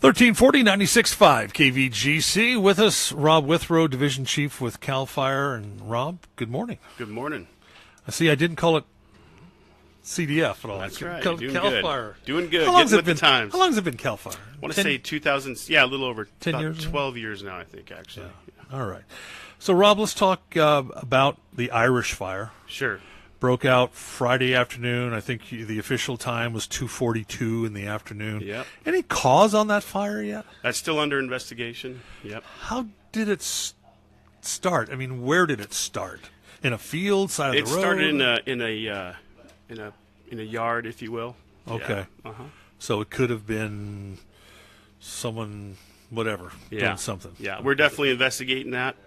1340 96.5 KVGC. With us, Rob Withrow, Division Chief with CAL FIRE. And Rob, good morning. Good morning. I see I didn't call it CDF at all. That's right. CAL Good. FIRE. Doing good. How long has Getting it with been? the times. How long has it been CAL FIRE? I want to say 2000. Yeah, a little over 10 about years. 12 years now, I think, actually. Yeah. All right. So, Rob, let's talk about the Irish fire. Sure. Broke out Friday afternoon. I think the official time was 2:42 in the afternoon. Yep. Any cause on that fire yet? That's still under investigation. Yep. How did it start? I mean, where did it start? In a field, side of the road? It started in a yard, if you will. Okay. Yeah. Uh-huh. So it could have been someone, whatever, doing something. Yeah, we're definitely investigating that,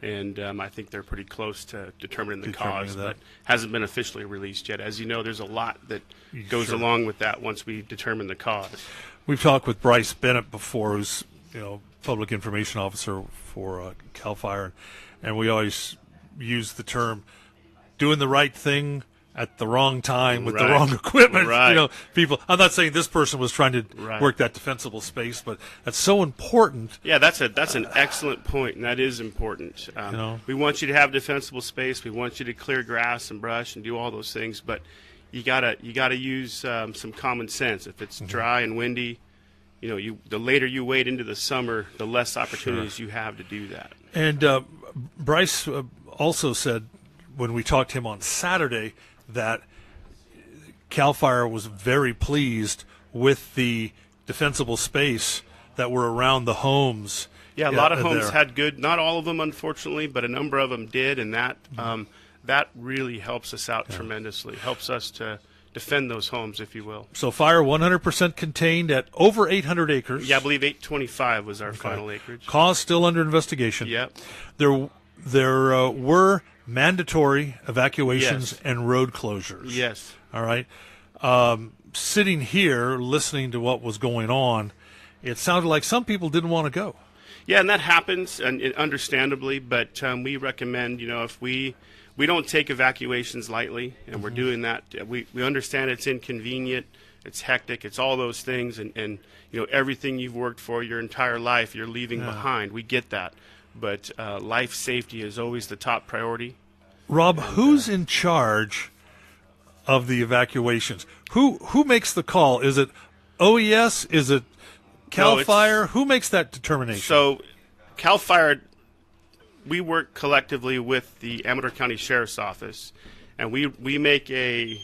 and I think they're pretty close to determining the cause, but hasn't been officially released yet. As you know, there's a lot that goes along with that once we determine the cause. We've talked with Bryce Bennett before, who's public information officer for CAL FIRE, and we always use the term doing the right thing at the wrong time with the wrong equipment. Right. People. I'm not saying this person was trying to work that defensible space, but that's so important. Yeah, that's an excellent point, and that is important. We want you to have defensible space. We want you to clear grass and brush and do all those things, but you gotta use some common sense. If it's dry and windy, the later you wait into the summer, the less opportunities you have to do that. And Bryce also said when we talked to him on Saturday that CAL FIRE was very pleased with the defensible space that were around the homes. Yeah, a lot of homes had good, not all of them, unfortunately, but a number of them did, and that really helps us out tremendously, helps us to defend those homes, if you will. So fire 100% contained at over 800 acres. Yeah, I believe 825 was our final acreage. Cause still under investigation. Yep. There were mandatory evacuations and road closures. Yes. All right. Sitting here, listening to what was going on, it sounded like some people didn't want to go. Yeah, and that happens, and understandably, but we recommend, if we don't take evacuations lightly, and we're doing that. We understand it's inconvenient, it's hectic, it's all those things, and everything you've worked for your entire life, you're leaving behind. We get that. But life safety is always the top priority. Rob, who's in charge of the evacuations? Who makes the call? Is it OES? Is it CAL FIRE? Who makes that determination? So CAL FIRE, we work collectively with the Amador County Sheriff's Office, and we make I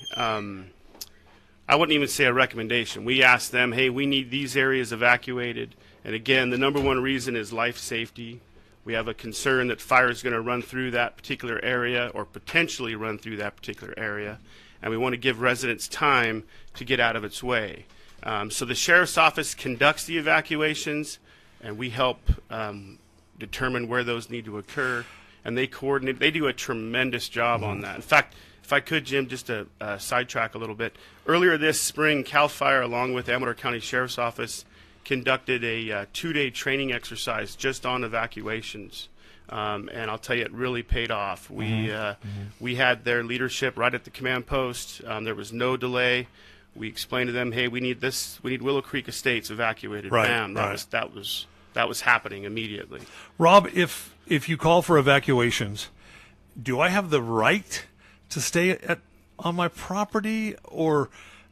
wouldn't even say a recommendation. We ask them, hey, we need these areas evacuated. And again, the number one reason is life safety. We have a concern that fire is going to run through that particular area or potentially run through that particular area, and we want to give residents time to get out of its way. So the Sheriff's Office conducts the evacuations, and we help determine where those need to occur, and they coordinate. They do a tremendous job on that. In fact, if I could, Jim, just to sidetrack a little bit, earlier this spring, CAL FIRE, along with Amador County Sheriff's Office, conducted a 2-day training exercise just on evacuations, and I'll tell you, it really paid off. We had their leadership right at the command post. There was no delay. We explained to them, hey, we need this. We need Willow Creek Estates evacuated. Bam, that was happening immediately. Rob, if you call for evacuations, do I have the right to stay on my property, or?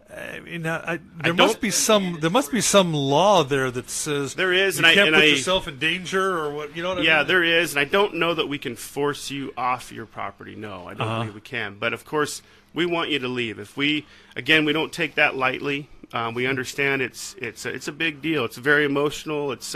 There must be some law there that says there is, you can't put yourself in danger, or what? You know what I mean? Yeah, there is, and I don't know that we can force you off your property. No, I don't believe we can. But of course, we want you to leave. We don't take that lightly. We understand it's a big deal. It's very emotional. It's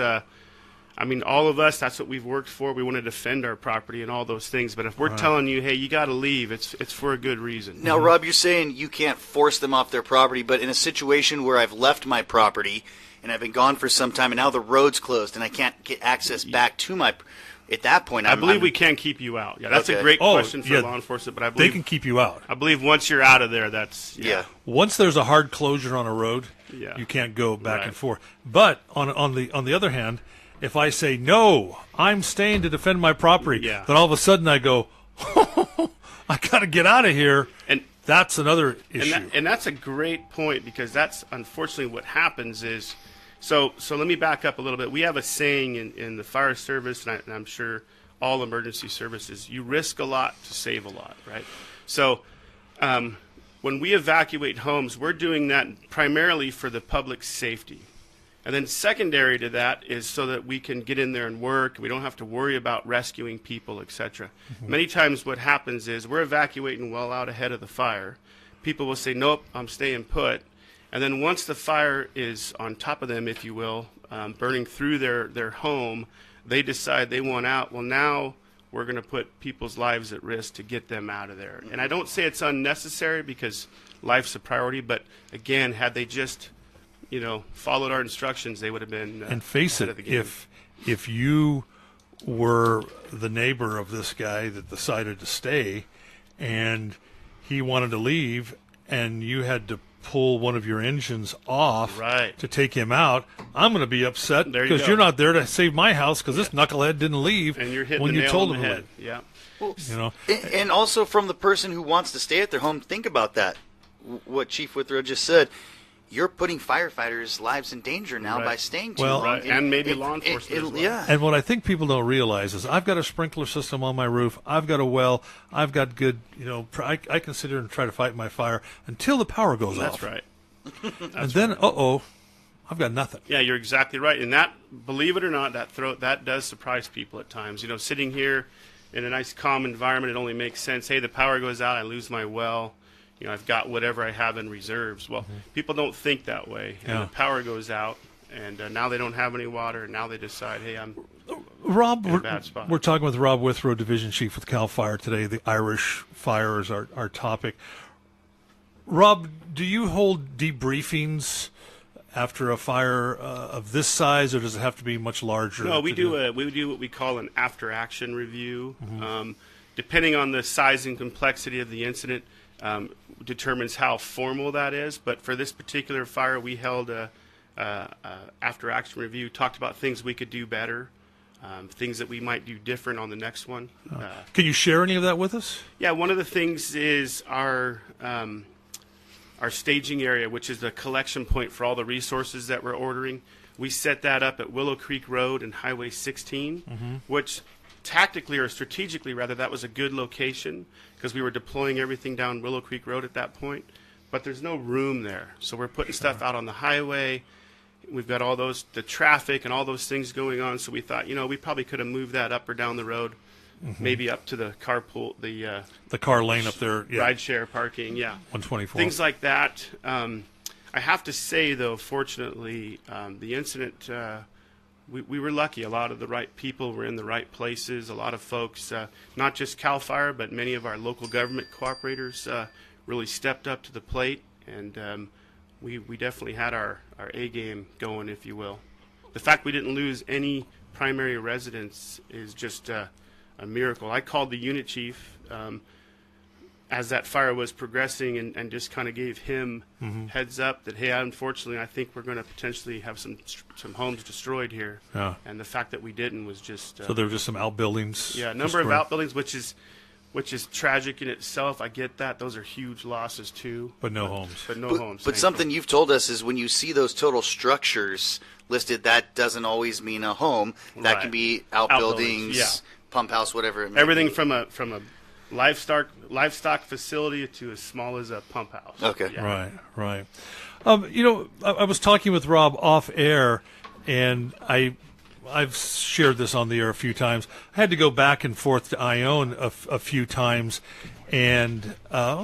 all of us, that's what we've worked for. We want to defend our property and all those things. But if we're telling you, hey, you got to leave, it's for a good reason. Now, Rob, you're saying you can't force them off their property, but in a situation where I've left my property and I've been gone for some time and now the road's closed and I can't get access back to my – at that point, I believe we can keep you out. Yeah, that's a great question for law enforcement, but I believe – they can keep you out. I believe once you're out of there, that's – yeah. Once there's a hard closure on a road, you can't go back and forth. But on the other hand – if I say, no, I'm staying to defend my property, then all of a sudden I go, I got to get out of here. And that's another issue. And that's a great point, because that's unfortunately what happens is So let me back up a little bit. We have a saying in the fire service, and I'm sure all emergency services, you risk a lot to save a lot, right? So when we evacuate homes, we're doing that primarily for the public's safety. And then secondary to that is so that we can get in there and work. We don't have to worry about rescuing people, etc. Many times what happens is we're evacuating well out ahead of the fire. People will say, nope, I'm staying put. And then once the fire is on top of them, if you will, burning through their home, they decide they want out. Well, now we're going to put people's lives at risk to get them out of there. And I don't say it's unnecessary because life's a priority, but again, had they just followed our instructions, they would have been and face it, if you were the neighbor of this guy that decided to stay and he wanted to leave and you had to pull one of your engines off to take him out, I'm going to be upset because you're not there to save my house because this knucklehead didn't leave and you're hitting when the you nail told on him the to head. leave. Yeah. Well, and also from the person who wants to stay at their home, think about that. What Chief Withrow just said. You're putting firefighters' lives in danger now by staying too long. And maybe law enforcement as well. Yeah. And what I think people don't realize is I've got a sprinkler system on my roof. I've got a well. I've got good, I can sit here and try to fight my fire until the power goes off. That's right. And then, I've got nothing. Yeah, you're exactly right. And that, believe it or not, that does surprise people at times. Sitting here in a nice, calm environment, it only makes sense. Hey, the power goes out, I lose my well. I've got whatever I have in reserves. Well, people don't think that way. And the power goes out, and now they don't have any water, and now they decide, hey, I'm Rob, in a bad spot. We're talking with Rob Withrow, Division Chief with CAL FIRE today. The Irish fire is our topic. Rob, do you hold debriefings after a fire of this size, or does it have to be much larger? No, we do what we call an after-action review. Depending on the size and complexity of the incident, determines how formal that is. But for this particular fire, we held a after-action review, talked about things we could do better, things that we might do different on the next one. Can you share any of that with us? Yeah, one of the things is our staging area, which is the collection point for all the resources that we're ordering. We set that up at Willow Creek Road and Highway 16, which tactically or strategically, rather, that was a good location because we were deploying everything down Willow Creek Road at that point. But there's no room there. So we're putting stuff out on the highway. We've got all the traffic and all those things going on. So we thought, we probably could have moved that up or down the road, maybe up to the carpool, the car lane up there, ride share parking, 124. Things like that. I have to say, though, fortunately, the incident, we were lucky. A lot of the right people were in the right places. A lot of folks, not just CAL FIRE, but many of our local government cooperators really stepped up to the plate, and we definitely had our A game going, if you will. The fact we didn't lose any primary residents is just a miracle. I called the unit chief as that fire was progressing and just kind of gave him heads up that, hey, unfortunately, I think we're going to potentially have some homes destroyed here. Yeah. And the fact that we didn't was just... so there were just some outbuildings? Yeah, a number of outbuildings, which is tragic in itself. I get that. Those are huge losses, too. But no homes. But no homes. But something you've told us is when you see those total structures listed, that doesn't always mean a home. That can be outbuildings, pump house, whatever it may Everything be. from a livestock facility to as small as a pump house. Okay. Yeah. Right. I was talking with Rob off air, and I've shared this on the air a few times. I had to go back and forth to Ione a few times, and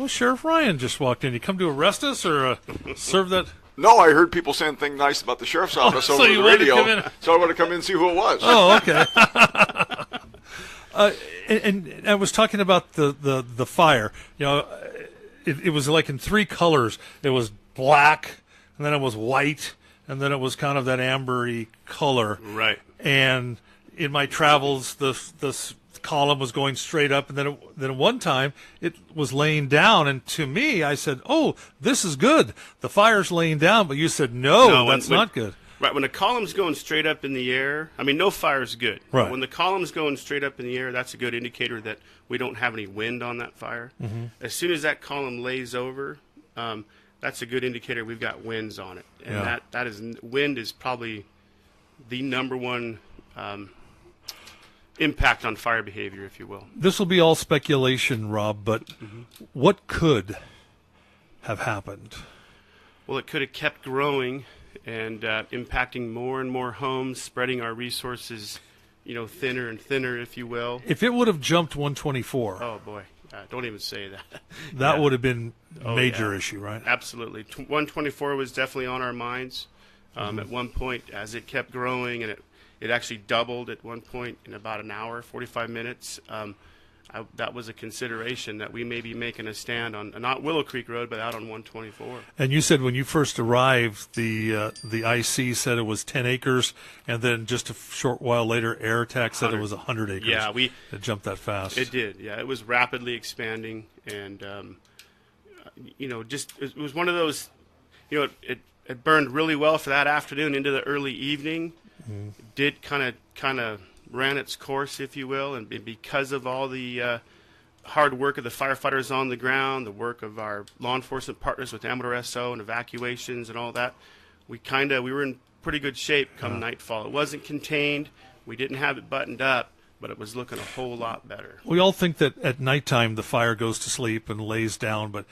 Sheriff Ryan just walked in. You come to arrest us or serve that? No, I heard people saying things nice about the sheriff's office over the radio, so I want to come in and see who it was. Oh, okay. And I was talking about the fire. It was like in three colors. It was black, and then it was white, and then it was kind of that ambery color. Right. And in my travels, the column was going straight up, and then one time it was laying down. And to me, I said, "Oh, this is good. The fire's laying down." But you said, "No, that's not good." Right, when the column's going straight up in the air, I mean, no fire's good. Right. When the column's going straight up in the air, that's a good indicator that we don't have any wind on that fire. As soon as that column lays over, that's a good indicator we've got winds on it. And wind is probably the number one impact on fire behavior, if you will. This will be all speculation, Rob, but what could have happened? Well, it could have kept growing and impacting more and more homes, spreading our resources, thinner and thinner, if you will. If it would have jumped 124. Oh, boy. Don't even say that. That would have been a major issue, right? Absolutely. 124 was definitely on our minds at one point as it kept growing, and it actually doubled at one point in about an hour, 45 minutes. That was a consideration that we may be making a stand on, not Willow Creek Road, but out on 124. And you said when you first arrived, the IC said it was 10 acres, and then just a short while later, Air Attack said it was 100 acres. Yeah, it jumped that fast. It did. Yeah, it was rapidly expanding, and it was one of those. It burned really well for that afternoon into the early evening. It did kind of ran its course, if you will, and because of all the hard work of the firefighters on the ground, the work of our law enforcement partners with Amador SO and evacuations and all that, we were in pretty good shape come nightfall. It wasn't contained, we didn't have it buttoned up, but it was looking a whole lot better. We all think that at nighttime the fire goes to sleep and lays down, but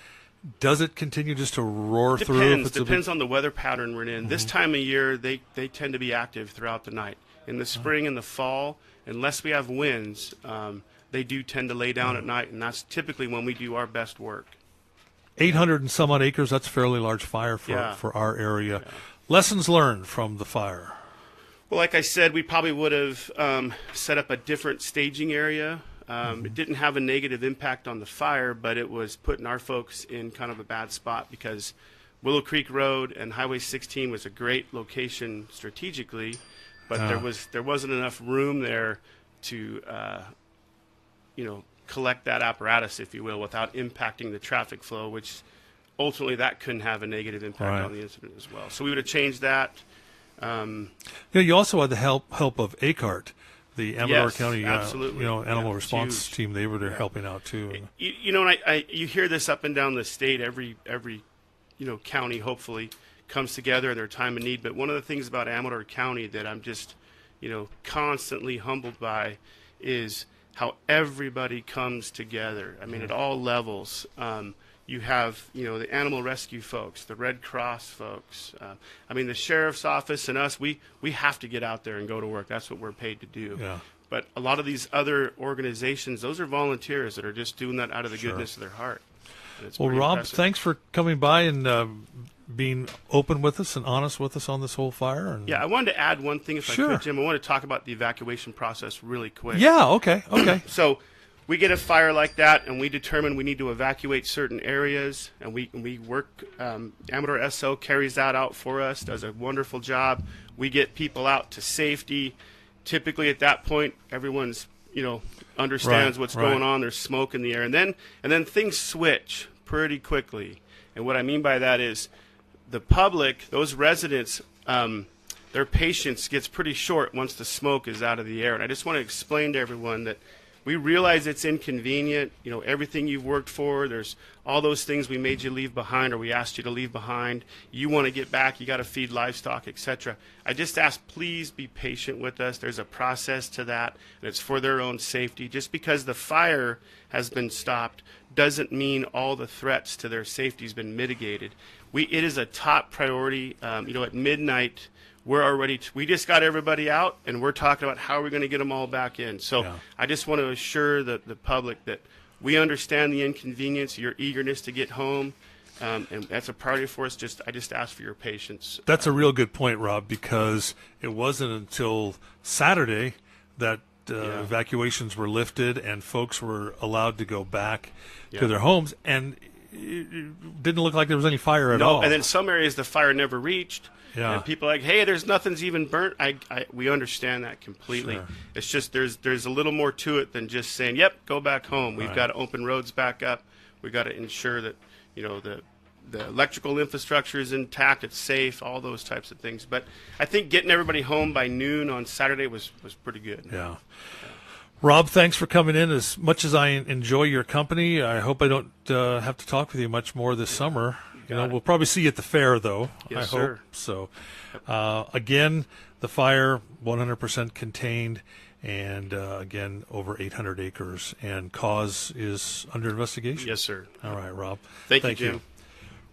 does it continue just to roar through? Depends on the weather pattern we're in. This time of year, they tend to be active throughout the night. In the spring and the fall, unless we have winds, they do tend to lay down at night, and that's typically when we do our best work. 800 and some odd acres, that's a fairly large fire for our area. Yeah. Lessons learned from the fire? Well, like I said, we probably would have set up a different staging area. It didn't have a negative impact on the fire, but it was putting our folks in kind of a bad spot because Willow Creek Road and Highway 16 was a great location strategically, but there wasn't enough room there to collect that apparatus, if you will, without impacting the traffic flow, which ultimately that couldn't have a negative impact on the incident as well. So we would have changed that. You also had the help of ACART, the Amador County animal response team. They were there helping out too. You hear this up and down the state. Every county hopefully comes together in their time of need. But one of the things about Amador County that I'm just constantly humbled by is how everybody comes together. I mean, at all levels. You have, the animal rescue folks, the Red Cross folks. The sheriff's office and us, we have to get out there and go to work. That's what we're paid to do. Yeah. But a lot of these other organizations, those are volunteers that are just doing that out of the goodness of their heart. Well, Rob, impressive. Thanks for coming by and being open with us and honest with us on this whole fire. And I wanted to add one thing if I could, Jim. I want to talk about the evacuation process really quick. Yeah, okay. So we get a fire like that, and we determine we need to evacuate certain areas, and we work. Amador SO carries that out for us, does a wonderful job. We get people out to safety. Typically, at that point, everyone's understands what's going on. There's smoke in the air, and then things switch pretty quickly. And what I mean by that is the public, those residents, their patience gets pretty short once the smoke is out of the air. And I just want to explain to everyone that we realize it's inconvenient, everything you've worked for, there's all those things we made you leave behind or we asked you to leave behind. You want to get back, you got to feed livestock, etc. I just ask, please be patient with us. There's a process to that, and it's for their own safety. Just because the fire has been stopped doesn't mean all the threats to their safety has been mitigated. It is a top priority. At midnight, we just got everybody out, and we're talking about how we're going to get them all back in. So I just want to assure the public that we understand the inconvenience, your eagerness to get home, and that's a priority for us. I just ask for your patience. That's a real good point, Rob, because it wasn't until Saturday that evacuations were lifted and folks were allowed to go back to their homes, and it didn't look like there was any fire at all. And in some areas the fire never reached. Yeah. And people are like, hey, nothing's even burnt. We understand that completely. Sure. It's just there's a little more to it than just saying, yep, go back home. We've got to open roads back up. We've got to ensure that the electrical infrastructure is intact, it's safe, all those types of things. But I think getting everybody home by noon on Saturday was pretty good. Yeah. Rob, thanks for coming in. As much as I enjoy your company, I hope I don't have to talk with you much more this summer. We'll probably see you at the fair, though. Yes, I sir. hope. So, again, the fire 100% contained, and again, over 800 acres, and cause is under investigation. Yes, sir. All right, Rob. Thank you, Jim.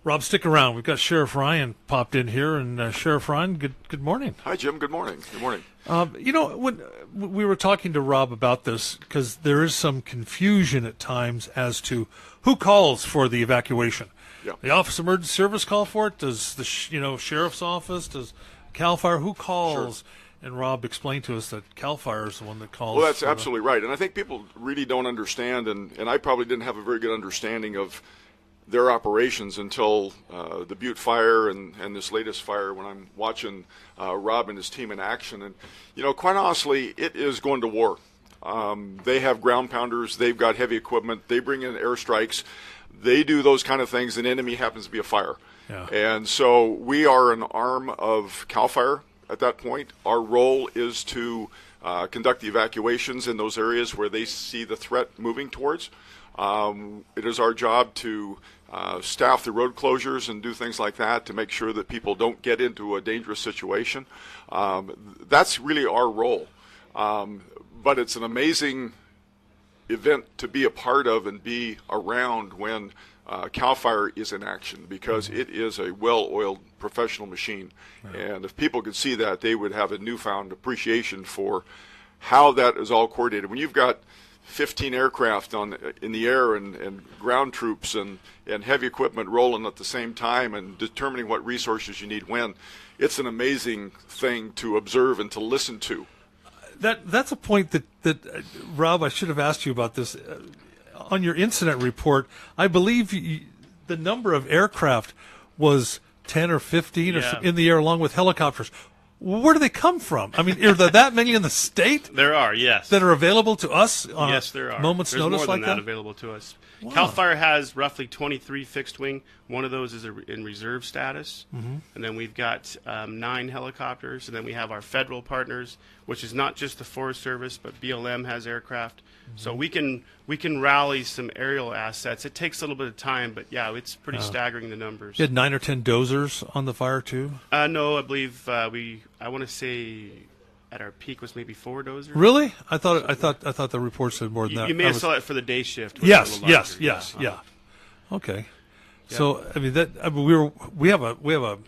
Rob, stick around. We've got Sheriff Ryan popped in here, and Sheriff Ryan, good morning. Hi, Jim. Good morning. Good morning. When we were talking to Rob about this, because there is some confusion at times as to who calls for the evacuation. Yeah. The Office of Emergency Service call for it? Does the Sheriff's Office? Does CAL FIRE? Who calls? Sure. And Rob explained to us that CAL FIRE is the one that calls. Well, that's absolutely right. And I think people really don't understand, and I probably didn't have a very good understanding of their operations until the Butte fire and this latest fire, when I'm watching Rob and his team in action. And, quite honestly, it is going to war. They have ground pounders. They've got heavy equipment. They bring in airstrikes. They do those kind of things. An enemy happens to be a fire. Yeah. And so we are an arm of CAL FIRE at that point. Our role is to conduct the evacuations in those areas where they see the threat moving towards. It is our job to staff the road closures and do things like that to make sure that people don't get into a dangerous situation. That's really our role. But it's an amazing event to be a part of and be around when CAL FIRE is in action, because it is a well-oiled professional machine. Right. And if people could see that, they would have a newfound appreciation for how that is all coordinated. When you've got 15 aircraft in the air and ground troops and heavy equipment rolling at the same time and determining what resources you need when, it's an amazing thing to observe and to listen to. That's a point that Rob, I should have asked you about this. On your incident report, I believe the number of aircraft was 10 or 15 or in the air, along with helicopters. Where do they come from? I mean, are there that many in the state? There are, yes. That are available to us on there are. moment's There's notice more like than that available to us. Wow. CAL FIRE has roughly 23 fixed wing. One of those is in reserve status. Mm-hmm. And then we've got 9 helicopters. And then we have our federal partners, which is not just the Forest Service, but BLM has aircraft. Mm-hmm. So we can rally some aerial assets. It takes a little bit of time, but yeah, it's pretty staggering, the numbers. You had 9 or 10 dozers on the fire too? No, I believe I want to say at our peak was maybe 4 dozers. Really? I thought the report said more than that. You may have saw it for the day shift. Yes. Okay. Yeah. So I mean we have a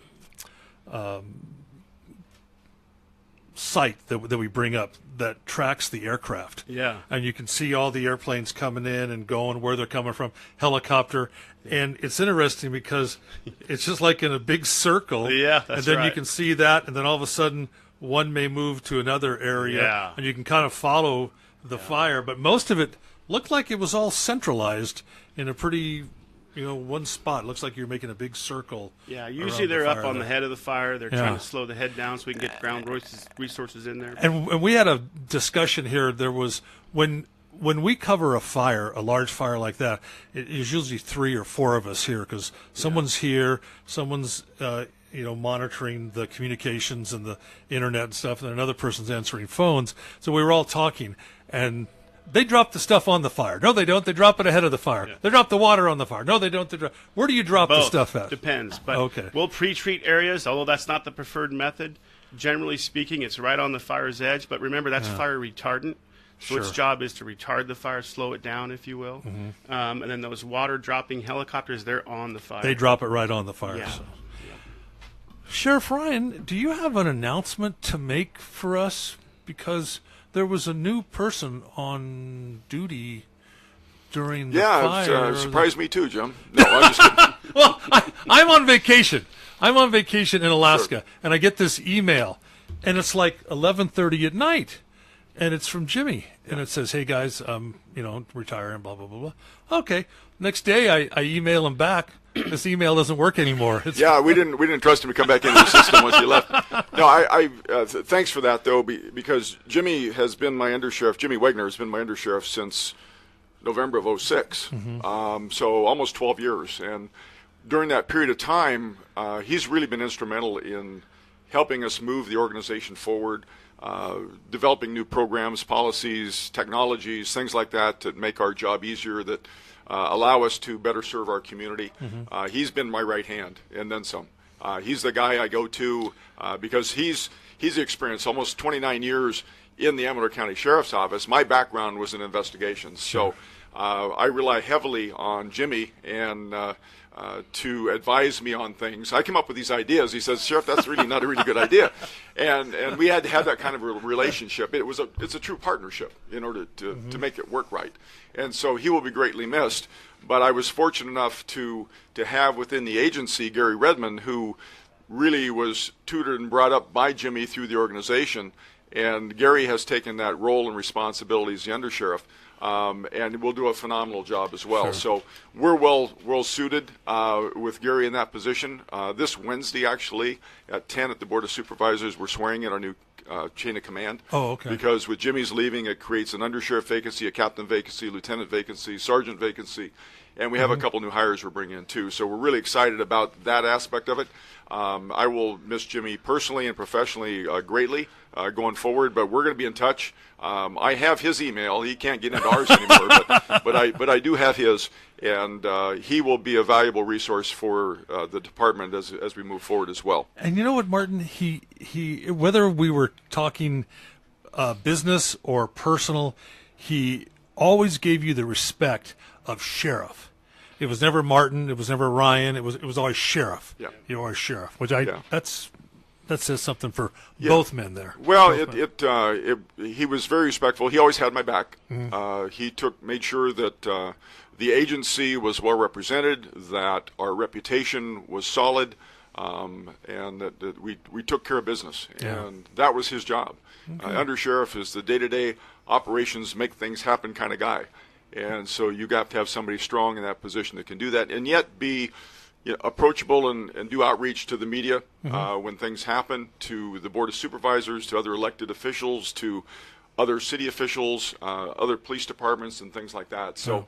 site that we bring up that tracks the aircraft. Yeah. And you can see all the airplanes coming in and going, where they're coming from, helicopter. And it's interesting because it's just like in a big circle. Yeah, that's And then right. you can see that, and then all of a sudden one may move to another area, and you can kind of follow the fire. But most of it looked like it was all centralized in a pretty, one spot. It looks like you're making a big circle. Yeah, usually they're up on the head of the fire. They're trying to slow the head down so we can get ground resources in there. And we had a discussion here. There was when we cover a large fire like that, it is usually 3 or 4 of us here, because someone's here, someone's monitoring the communications and the internet and stuff, and then another person's answering phones. So we were all talking, and they drop the stuff on the fire. No, they don't. They drop it ahead of the fire. Yeah. They drop the water on the fire. No, they don't. Where do you drop the stuff at? Depends. But we'll pre-treat areas, although that's not the preferred method. Generally speaking, it's right on the fire's edge. But remember, that's fire retardant. So its job is to retard the fire, slow it down, if you will. Mm-hmm. And then those water-dropping helicopters, they're on the fire. They drop it right on the fire. Yeah. So. Sheriff Ryan, do you have an announcement to make for us? Because there was a new person on duty during the fire. Yeah, it surprised me too, Jim. No, I'm just kidding. Well, I'm on vacation. I'm on vacation in Alaska, and I get this email, and it's like 11:30 at night, and it's from Jimmy, and it says, "Hey guys, retiring, blah blah blah blah." Okay. Next day, I email him back. This email doesn't work anymore. We didn't trust him to come back into the system once he left. No, thanks for that though, because Jimmy has been my undersheriff. Jimmy Wegner has been my undersheriff since November of 2006. Mm-hmm. So almost 12 years, and during that period of time, he's really been instrumental in helping us move the organization forward, developing new programs, policies, technologies, things like that to make our job easier, that allow us to better serve our community. He's been my right hand, and then some. He's the guy I go to because he's experienced almost 29 years in the Amador County Sheriff's Office. My background was in investigations, so I rely heavily on Jimmy and to advise me on things. I came up with these ideas. He says, "Sheriff, that's really not a really good idea," and we had to have that kind of a relationship. It's a true partnership in order to make it work right. And so he will be greatly missed. But I was fortunate enough to have within the agency Gary Redmond, who really was tutored and brought up by Jimmy through the organization. And Gary has taken that role and responsibility as the undersheriff, and will do a phenomenal job as well. Sure. So we're well suited with Gary in that position. This Wednesday, actually, at 10 at the Board of Supervisors, we're swearing in our new chain of command. Oh, okay. Because with Jimmy's leaving, it creates an undersheriff vacancy, a captain vacancy, lieutenant vacancy, sergeant vacancy, and we have a couple new hires we're bringing in too. So we're really excited about that aspect of it. I will miss Jimmy personally and professionally greatly going forward, but we're going to be in touch. I have his email. He can't get into ours anymore, but I do have his, and he will be a valuable resource for the department as we move forward as well. And you know what, Martin? He whether we were talking business or personal, he always gave you the respect of sheriff. It was never Martin. It was never Ryan. It was always sheriff. Yeah. You know, always sheriff. Which that says something for both men there. Well, he was very respectful. He always had my back. He made sure that the agency was well represented, that our reputation was solid, and that we took care of business. Yeah. And that was his job. Okay. Undersheriff is the day-to-day operations, make things happen kind of guy. And so you got to have somebody strong in that position that can do that, and yet be approachable and do outreach to the media when things happen, to the Board of Supervisors, to other elected officials, to other city officials, other police departments, and things like that. So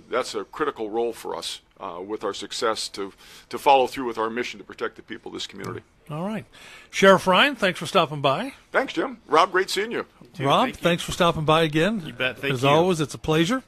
that's a critical role for us with our success to follow through with our mission to protect the people of this community. All right. Sheriff Ryan, thanks for stopping by. Thanks, Jim. Rob, great seeing you. Rob, thanks for stopping by again. You bet. Thank you. As always, it's a pleasure.